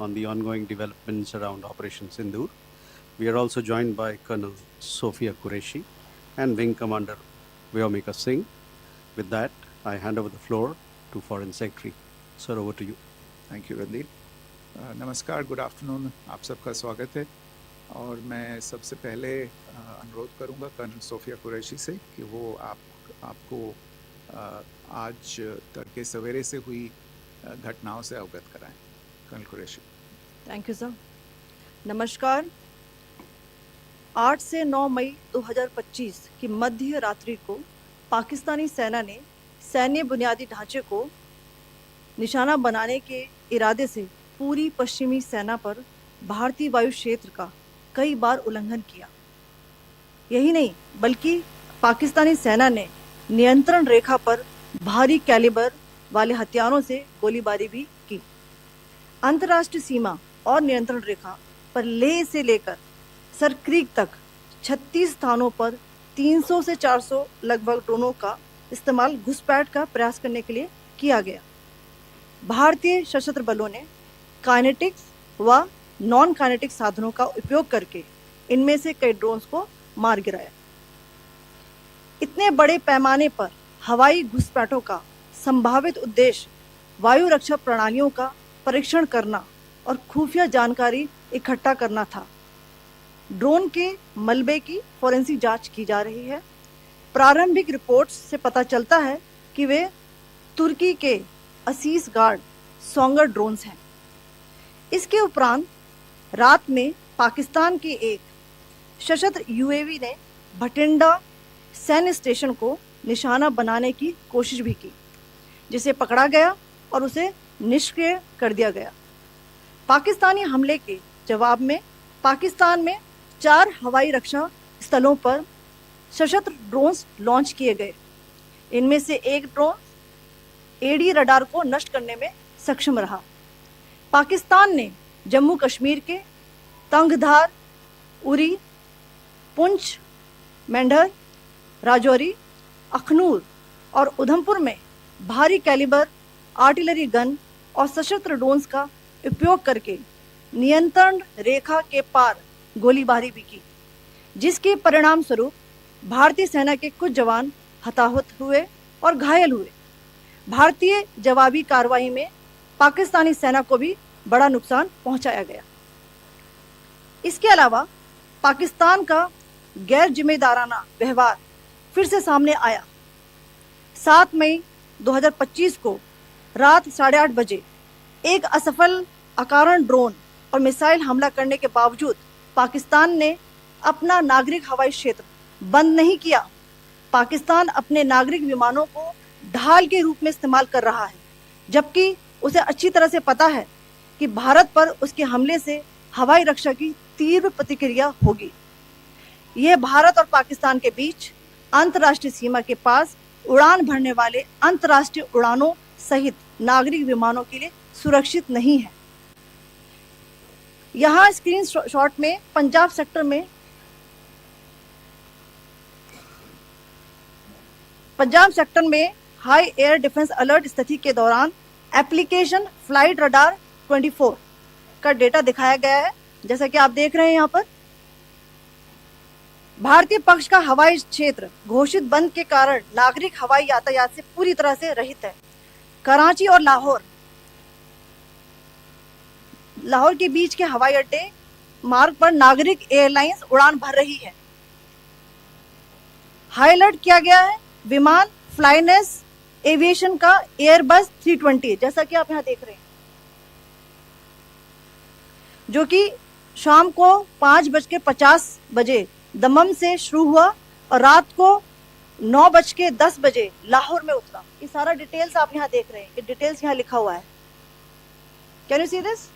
on the ongoing developments around Operation Sindoor. We are also joined by Colonel Sophia Qureshi and Wing Commander Vyomika Singh. With that, I hand over the floor to Foreign Secretary. Sir, over to you. Thank you Randeep. नमस्कार, good afternoon, आप सबका स्वागत है. और मैं सबसे पहले अनुरोध करूंगा कर्नल सोफिया कुरैशी से कि वो आपको आज तड़के सवेरे से हुई घटनाओं से अवगत कराएं. Colonel Qureshi. Thank you sir. नमस्कार. 8 से 9 मई 2025 की मध्य रात्रि को पाकिस्तानी सेना ने सैन्य बुनियादी ढांचे को निशाना बनाने के इरादे से पूरी पश्चिमी सेना पर भारतीय वायु क्षेत्र का कई बार उल्लंघन किया. यही नहीं बल्कि पाकिस्तानी सेना ने नियंत्रण रेखा पर भारी कैलिबर वाले हथियारों से गोलीबारी भी की. अंतर्राष्ट्रीय सीमा और नियंत्रण रेखा पर लेह से लेकर सर क्रीक तक 36 स्थानों पर 300 से 400 लगभग ड्रोनों का इस्तेमाल घुसपैठ का प्रयास करने के लिए किया गया. भारतीय सशस्त्र बलों ने काइनेटिक्स व नॉन काइनेटिक साधनों का उपयोग करके इनमें से कई ड्रोन्स को मार गिराया. इतने बड़े पैमाने पर हवाई घुसपैठों का संभावित उद्देश्य वायु रक्षा प्रणालियों का परीक्षण करना और खुफिया जानकारी इकट्ठा करना था. ड्रोन के मलबे की फोरेंसिक जांच की जा रही है. प्रारंभिक रिपोर्ट्स से पता चलता है कि वे तुर्की के असीस गार्ड सोंगर ड्रोन्स हैं. इसके उपरांत रात में पाकिस्तान के एक सशस्त्र यूएवी ने भटिंडा सैन्य स्टेशन को निशाना बनाने की कोशिश भी की, जिसे पकड़ा गया और उसे निष्क्रिय कर दिया गया. पाकिस्तानी हमले के जवाब में पाकिस्तान में 4 हवाई रक्षा स्थलों पर सशस्त्र ड्रोन्स लॉन्च किए गए. इनमें से एक ड्रोन एडी रडार को नष्ट करने में सक्षम रहा. पाकिस्तान ने जम्मू कश्मीर के तंगधार, उरी, पुंछ, मेंढर, राजौरी, अखनूर और उधमपुर में भारी कैलिबर आर्टिलरी गन और सशस्त्र ड्रोन्स का उपयोग करके नियंत्रण रेखा के पार गोलीबारी भी की, जिसके परिणाम स्वरूप भारतीय सेना के कुछ जवान हताहत हुए और घायल हुए. भारतीय जवाबी कार्रवाई में पाकिस्तानी सेना को भी बड़ा नुकसान पहुंचाया गया. इसके अलावा पाकिस्तान का गैर जिम्मेदाराना व्यवहार फिर से सामने आया. 7 मई 2025 को रात 8:30 बजे एक असफल अकारण ड्रोन और मिसाइल हमला करने के बावजूद पाकिस्तान ने अपना नागरिक हवाई क्षेत्र बंद नहीं किया. पाकिस्तान अपने नागरिक विमानों को ढाल के रूप में इस्तेमाल कर रहा है, जबकि उसे अच्छी तरह से पता है कि भारत पर उसके हमले से हवाई रक्षा की तीव्र प्रतिक्रिया होगी. यह भारत और पाकिस्तान के बीच अंतर्राष्ट्रीय सीमा के पास उड़ान भरने वाले अंतर्राष्ट्रीय उड़ानों सहित नागरिक विमानों के लिए सुरक्षित नहीं है. यहाँ स्क्रीन शॉट में पंजाब सेक्टर में हाई एयर डिफेंस अलर्ट स्थिति के दौरान एप्लीकेशन फ्लाइट रडार 24 का डेटा दिखाया गया है. जैसा कि आप देख रहे हैं यहाँ पर भारतीय पक्ष का हवाई क्षेत्र घोषित बंद के कारण नागरिक हवाई यातायात से पूरी तरह से रहित है. कराची और लाहौर के बीच के हवाई अड्डे मार्ग पर नागरिक एयरलाइंस उड़ान भर रही है. हाई अलर्ट किया गया है विमान फ्लाइनेस एविएशन का एयरबस 320, जैसा कि आप यहाँ देख रहे हैं, जो कि शाम को 5:50 बजे दमम से शुरू हुआ और रात को 9:10 बजे लाहौर में उतरा. ये सारा डिटेल्स आप यहाँ देख रहे हैं. ये डिटेल्स यहाँ लिखा हुआ है. Can you see this?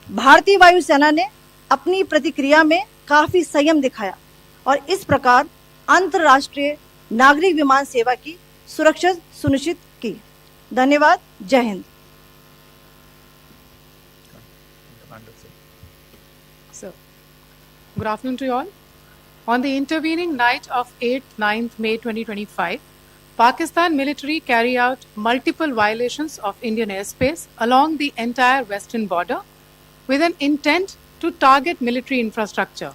भारतीय वायुसेना ने अपनी प्रतिक्रिया में काफी संयम दिखाया और इस प्रकार अंतर्राष्ट्रीय नागरिक विमान सेवा की सुरक्षा सुनिश्चित की. धन्यवाद. जय Hind. So, good afternoon to you all. On the intervening night of 8th-9th May 2025, Pakistan military carry out multiple violations of Indian airspace along the entire western border with an intent to target military infrastructure.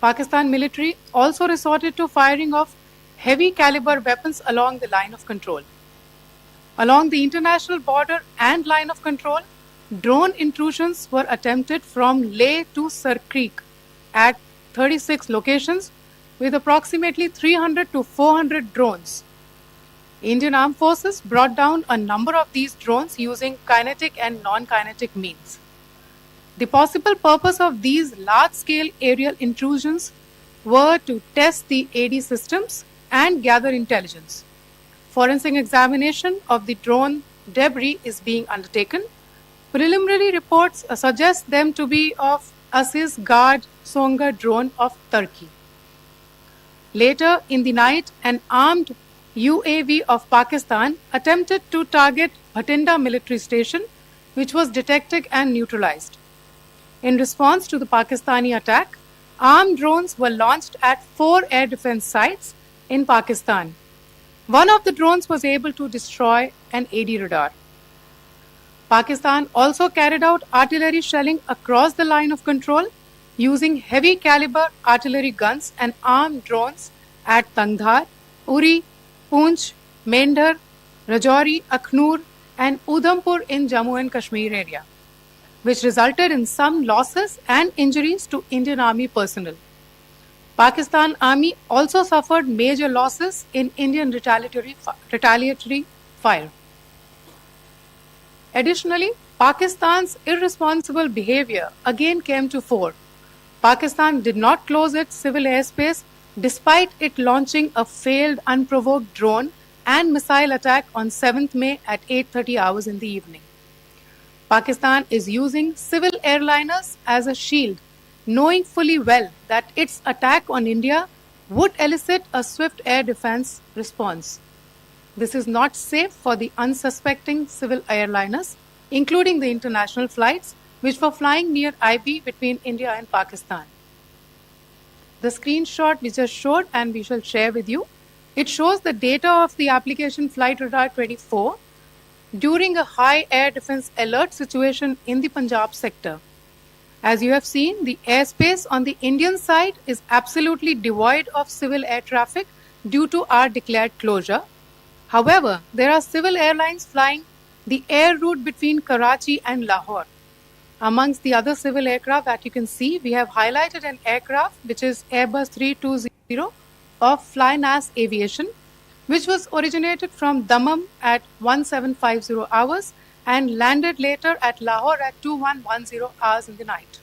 Pakistan military also resorted to firing of heavy caliber weapons along the line of control. Along the international border and line of control, drone intrusions were attempted from Leh to Sir Creek at 36 locations with approximately 300 to 400 drones. Indian Armed Forces brought down a number of these drones using kinetic and non-kinetic means. The possible purpose of these large-scale aerial intrusions were to test the AD systems and gather intelligence. Forensic examination of the drone debris is being undertaken. Preliminary reports suggest them to be of Aziz Guard Songa drone of Turkey. Later in the night, an armed UAV of Pakistan attempted to target Bhatinda military station, which was detected and neutralized. In response to the Pakistani attack, armed drones were launched at 4 air defense sites in Pakistan. One of the drones was able to destroy an AD radar. Pakistan also carried out artillery shelling across the line of control using heavy caliber artillery guns and armed drones at Tangdhar, Uri, Poonch, Mendhar, Rajouri, Akhnur and Udhampur in Jammu and Kashmir area, which resulted in some losses and injuries to Indian Army personnel. Pakistan Army also suffered major losses in Indian retaliatory fire. Additionally, Pakistan's irresponsible behavior again came to fore. Pakistan did not close its civil airspace despite it launching a failed unprovoked drone and missile attack on 7th May at 8:30 hours in the evening. Pakistan is using civil airliners as a shield, knowing fully well that its attack on India would elicit a swift air defense response. This is not safe for the unsuspecting civil airliners, including the international flights, which were flying near IB between India and Pakistan. The screenshot we just showed and we shall share with you, it shows the data of the application Flight Radar 24 during a high air defense alert situation in the Punjab sector. As you have seen, the airspace on the Indian side is absolutely devoid of civil air traffic due to our declared closure. However, there are civil airlines flying the air route between Karachi and Lahore. Amongst the other civil aircraft that you can see, we have highlighted an aircraft which is Airbus 320 of Flynas Aviation, which was originated from Dammam at 1750 hours and landed later at Lahore at 2110 hours in the night.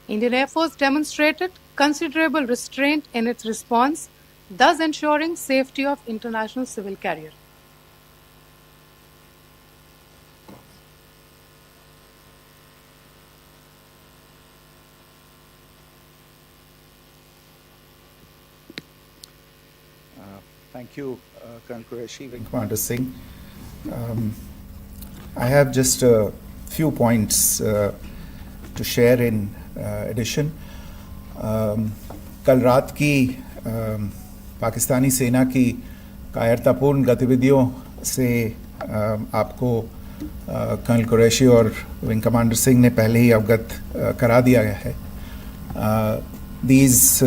Indian Air Force demonstrated considerable restraint in its response, thus ensuring safety of international civil carrier. Thank you, Colonel Qureshi, Wing Commander Singh. I have just a few points to share in addition. कल रात की पाकिस्तानी सेना की कायरतापूर्ण गतिविधियों से आपको colonel Qureshi और विंग कमांडर सिंह ने पहले ही अवगत करा दिया गया है. These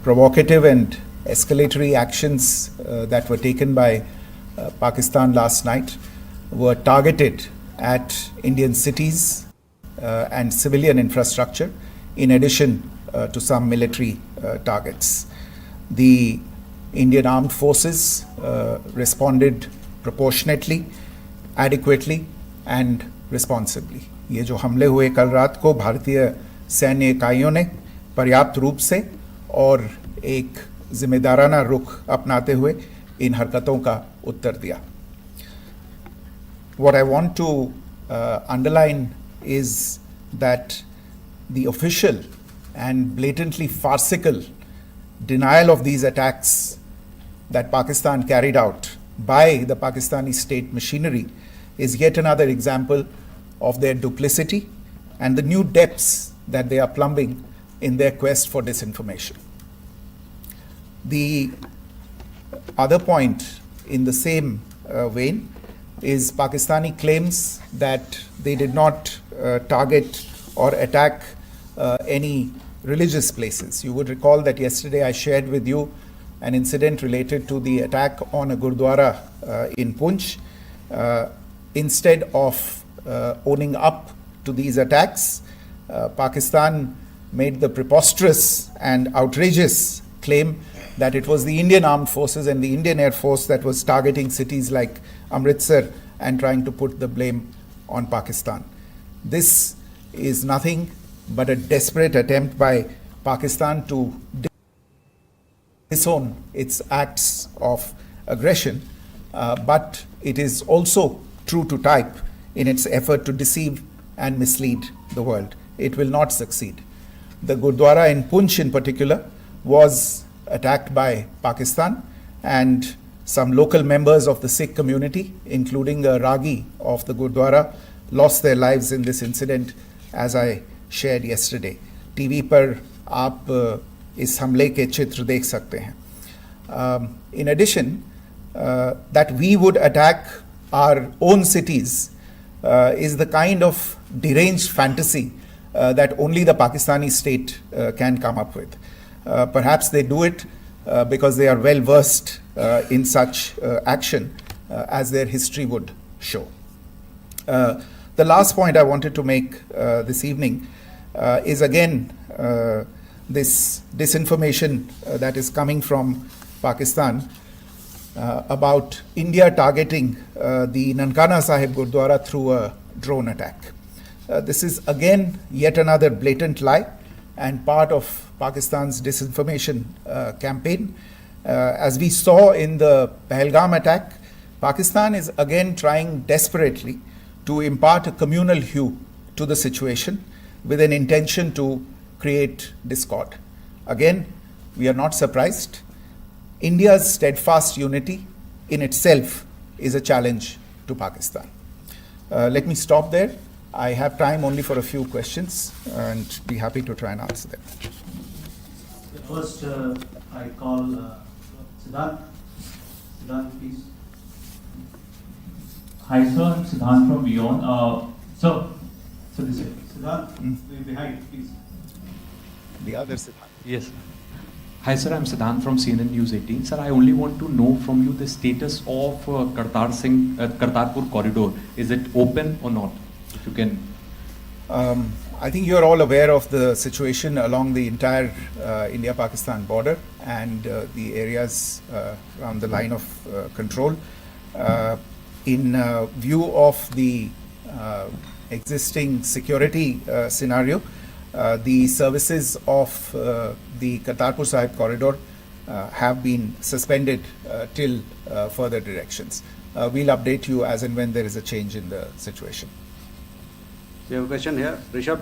provocative and escalatory actions that were taken by Pakistan last night were targeted at Indian cities and civilian infrastructure, in addition to some military targets. The Indian Armed Forces responded proportionately, adequately and responsibly. ये जो हमले हुए कल रात को भारतीय सैन्य इकाइयों ने पर्याप्त रूप से और एक जिम्मेदाराना रुख अपनाते हुए इन हरकतों का उत्तर दिया. What I want to underline is that the official and blatantly farcical denial of these attacks that Pakistan carried out by the Pakistani state machinery is yet another example of their duplicity and the new depths that they are plumbing in their quest for disinformation. The other point in the same vein is Pakistani claims that they did not target or attack any religious places. You would recall that yesterday I shared with you an incident related to the attack on a Gurdwara in Poonch. Instead of owning up to these attacks, Pakistan made the preposterous and outrageous claim that it was the Indian Armed Forces and the Indian Air Force that was targeting cities like Amritsar and trying to put the blame on Pakistan. This is nothing but a desperate attempt by Pakistan to disown its acts of aggression, but it is also true to type in its effort to deceive and mislead the world. It will not succeed. The Gurdwara in Poonch in particular was attacked by Pakistan, and some local members of the Sikh community, including a Ragi of the Gurdwara, lost their lives in this incident, as I shared yesterday. TV पर आप इस हमले के चित्र देख सकते हैं. In addition, that we would attack our own cities is the kind of deranged fantasy that only the Pakistani state can come up with. Perhaps they do it because they are well versed in such action, as their history would show. The last point I wanted to make this evening is again this disinformation that is coming from Pakistan about India targeting the Nankana Sahib Gurdwara through a drone attack. This is again yet another blatant lie and part of Pakistan's disinformation campaign. As we saw in the Pahalgam attack, Pakistan is again trying desperately to impart a communal hue to the situation with an intention to create discord. Again, we are not surprised. India's steadfast unity in itself is a challenge to Pakistan. Let me stop there. I have time only for a few questions and be happy to try and answer them. First, I call Siddharth. Siddharth, please. Hi, sir. I'm Siddharth from Beyond. So this is Siddharth, behind, please. The other Siddharth. yes. Hi, sir. I'm Siddharth from CNN News 18. Sir, I only want to know from you the status of Kartarpur corridor. Is it open or not? If you can. I think you're all aware of the situation along the entire India-Pakistan border and the areas around the line of control. In view of the existing security scenario, the services of the Kartarpur Sahib corridor have been suspended till further directions. We'll update you as and when there is a change in the situation. You have a question here, Rishabh?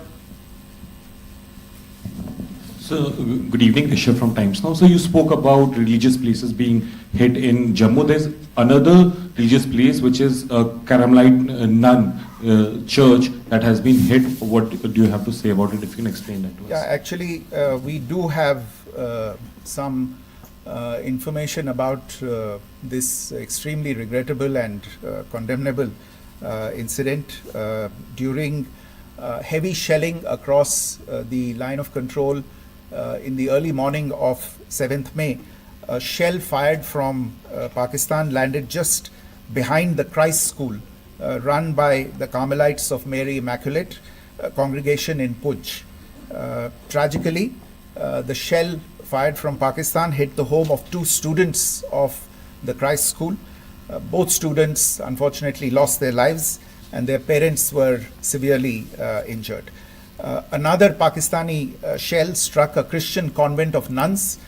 So, good evening, Rishabh from Times Now. So, you spoke about religious places being hit in Jammu. There's another religious place which is a Carmelite nun church that has been hit. What do you have to say about it? If you can explain that to us. Yeah, actually, we do have some information about this extremely regrettable and condemnable incident. During heavy shelling across the line of control in the early morning of 7th May, a shell fired from Pakistan landed just behind the Christ School run by the Carmelites of Mary Immaculate congregation in Poonch. Tragically, the shell fired from Pakistan hit the home of 2 students of the Christ School. Both students unfortunately lost their lives and their parents were severely injured. Another Pakistani shell struck a Christian convent of nuns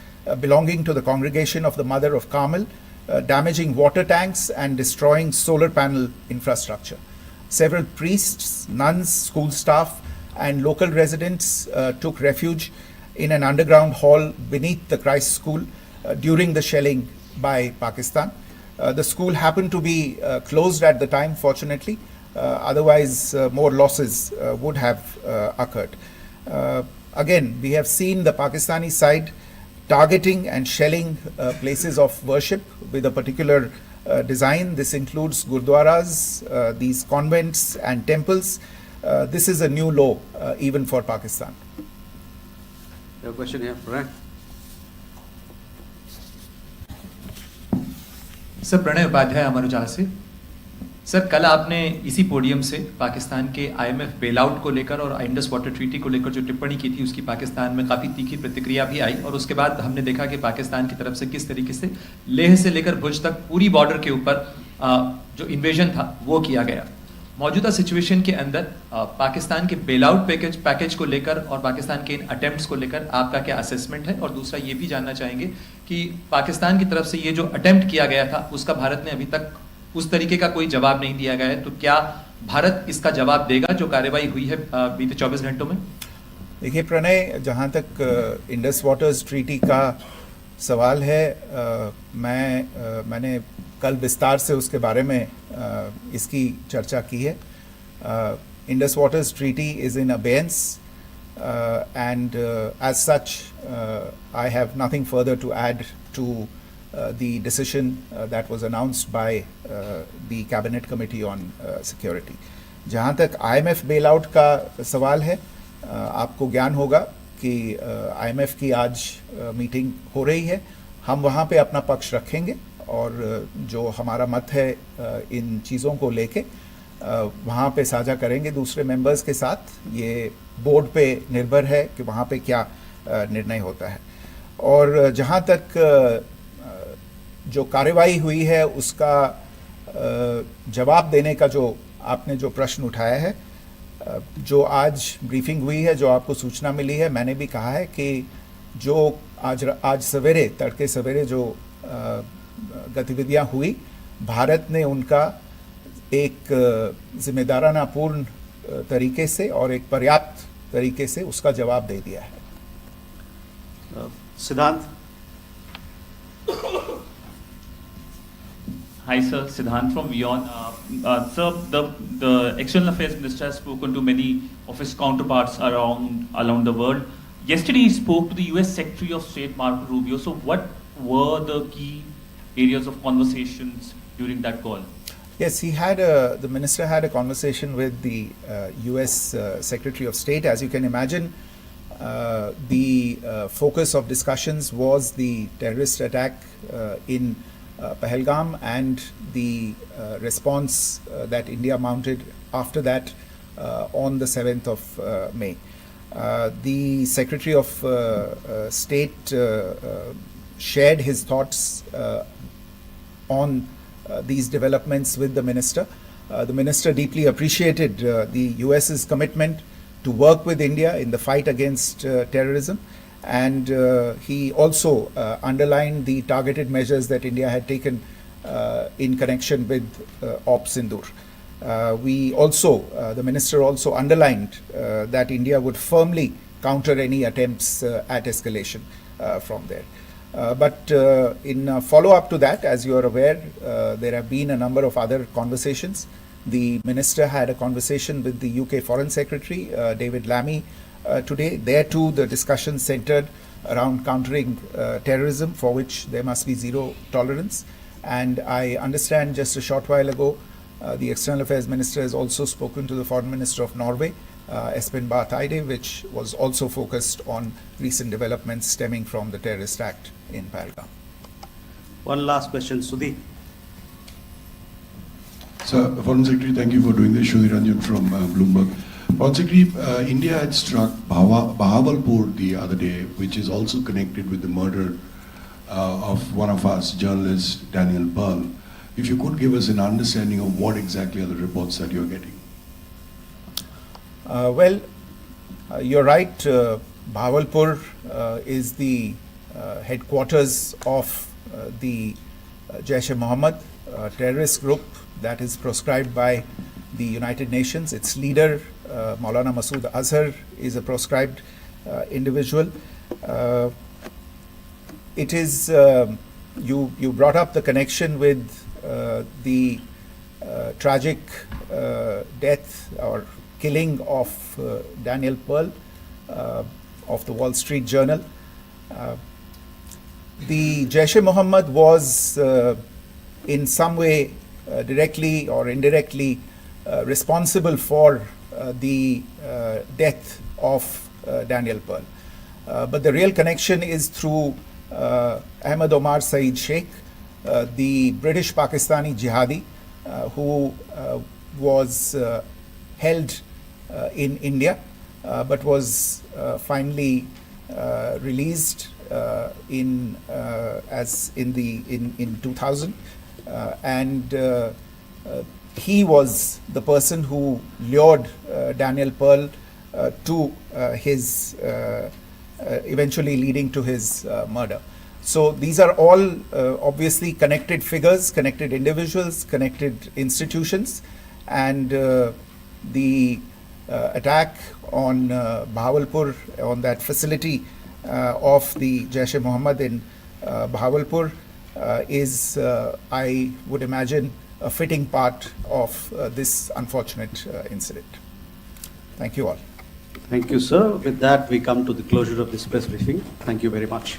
belonging to the congregation of the Mother of Carmel, damaging water tanks and destroying solar panel infrastructure. Several priests, nuns, school staff and local residents took refuge in an underground hall beneath the Christ School during the shelling by Pakistan. The school happened to be closed at the time, fortunately. Otherwise, more losses would have occurred. Again, we have seen the Pakistani side targeting and shelling places of worship with a particular design. This includes gurdwaras, these convents and temples. This is a new law even for Pakistan. Your question here, Pranay. Sir Pranay Upadhyay Amar Ujala से। Sir कल आपने इसी podium से पाकिस्तान के IMF bail out को लेकर और Indus water treaty को लेकर जो टिप्पणी की थी उसकी पाकिस्तान में काफ़ी तीखी प्रतिक्रिया भी आई और उसके बाद हमने देखा कि पाकिस्तान की तरफ से किस तरीके से लेह से लेकर भुज तक पूरी बॉर्डर के ऊपर जो इन्वेजन था वो किया गया। मौजूदा सिचुएशन के अंदर पाकिस्तान के बेल आउट पैकेज को लेकर और पाकिस्तान के इन अटेम्प्ट्स को लेकर आपका क्या असेसमेंट है? और दूसरा ये भी जानना चाहेंगे कि पाकिस्तान की तरफ से ये जो अटेम्प्ट किया गया था उसका भारत ने अभी तक उस तरीके का कोई जवाब नहीं दिया गया है, तो क्या भारत इसका जवाब देगा जो कार्रवाई हुई है बीते 24 घंटों में? देखिए प्रणय, जहाँ तक इंडस वाटर्स ट्रीटी का सवाल है, मैंने कल विस्तार से उसके बारे में इसकी चर्चा की है। Indus waters treaty is in abeyance and as such I have nothing further to add to the decision that was announced by the Cabinet Committee on Security. जहाँ तक IMF bailout का सवाल है, आपको ज्ञान होगा कि IMF की आज मीटिंग हो रही है। हम वहाँ पे अपना पक्ष रखेंगे और जो हमारा मत है इन चीज़ों को लेके वहाँ पे साझा करेंगे दूसरे मेंबर्स के साथ। ये बोर्ड पे निर्भर है कि वहाँ पे क्या निर्णय होता है। और जहाँ तक जो कार्रवाई हुई है उसका जवाब देने का जो आपने जो प्रश्न उठाया है, जो आज ब्रीफिंग हुई है, जो आपको सूचना मिली है, मैंने भी कहा है कि जो आज सवेरे तड़के सवेरे जो गतिविधियाँ हुई, भारत ने उनका एक जिम्मेदाराना पूर्ण तरीके से और एक पर्याप्त तरीके से उसका जवाब दे दिया है। सिद्धांत। Hi sir, Siddhant from Vion. Sir, the External Affairs Minister has spoken to many of his counterparts around the world. Yesterday he spoke to the US Secretary of State Marco Rubio. So what were the key areas of conversations during that call? Yes, the minister had a conversation with the US Secretary of State. As you can imagine, the focus of discussions was the terrorist attack in Pahalgam and the response that India mounted after that on the 7th of May. The Secretary of State shared his thoughts on these developments with the minister. The minister deeply appreciated the US's commitment to work with India in the fight against terrorism, and he also underlined the targeted measures that India had taken in connection with Op Sindoor. The minister also underlined that India would firmly counter any attempts at escalation from there. But in follow-up to that, as you are aware, there have been a number of other conversations. The minister had a conversation with the UK Foreign Secretary, David Lammy, today. There too, the discussion centered around countering terrorism, for which there must be zero tolerance. And I understand just a short while ago, the External Affairs Minister has also spoken to the Foreign Minister of Norway, Espen Barth Eide, which was also focused on recent developments stemming from the terrorist act in Pahalgam. One last question, Sudhi. Sir, Foreign Secretary, thank you for doing this. Sudhi Ranjan from Bloomberg. Foreign Secretary, India had struck Bahawalpur the other day, which is also connected with the murder of one of us, journalist Daniel Pearl. If you could give us an understanding of what exactly are the reports that you're getting. You're right. Bahawalpur is the headquarters of the Jaish-e-Mohammed terrorist group that is proscribed by the United Nations. Its leader, Maulana Masood Azhar, is a proscribed individual. It is, you brought up the connection with the tragic death or killing of Daniel Pearl of the Wall Street Journal. the Jaish-e-Mohammed was in some way directly or indirectly responsible for the death of Daniel Pearl. But the real connection is through Ahmed Omar Saeed Sheikh, the British Pakistani jihadi who was held in India but was finally released in 2000, and he was the person who lured Daniel Pearl to his eventually leading to his murder. So these are all obviously connected figures, connected individuals, connected institutions, and the attack on Bahawalpur, on that facility of the Jaish-e-Mohammed in Bahawalpur is, I would imagine, a fitting part of this unfortunate incident. Thank you all. Thank you, sir. With that, we come to the closure of this press briefing. Thank you very much.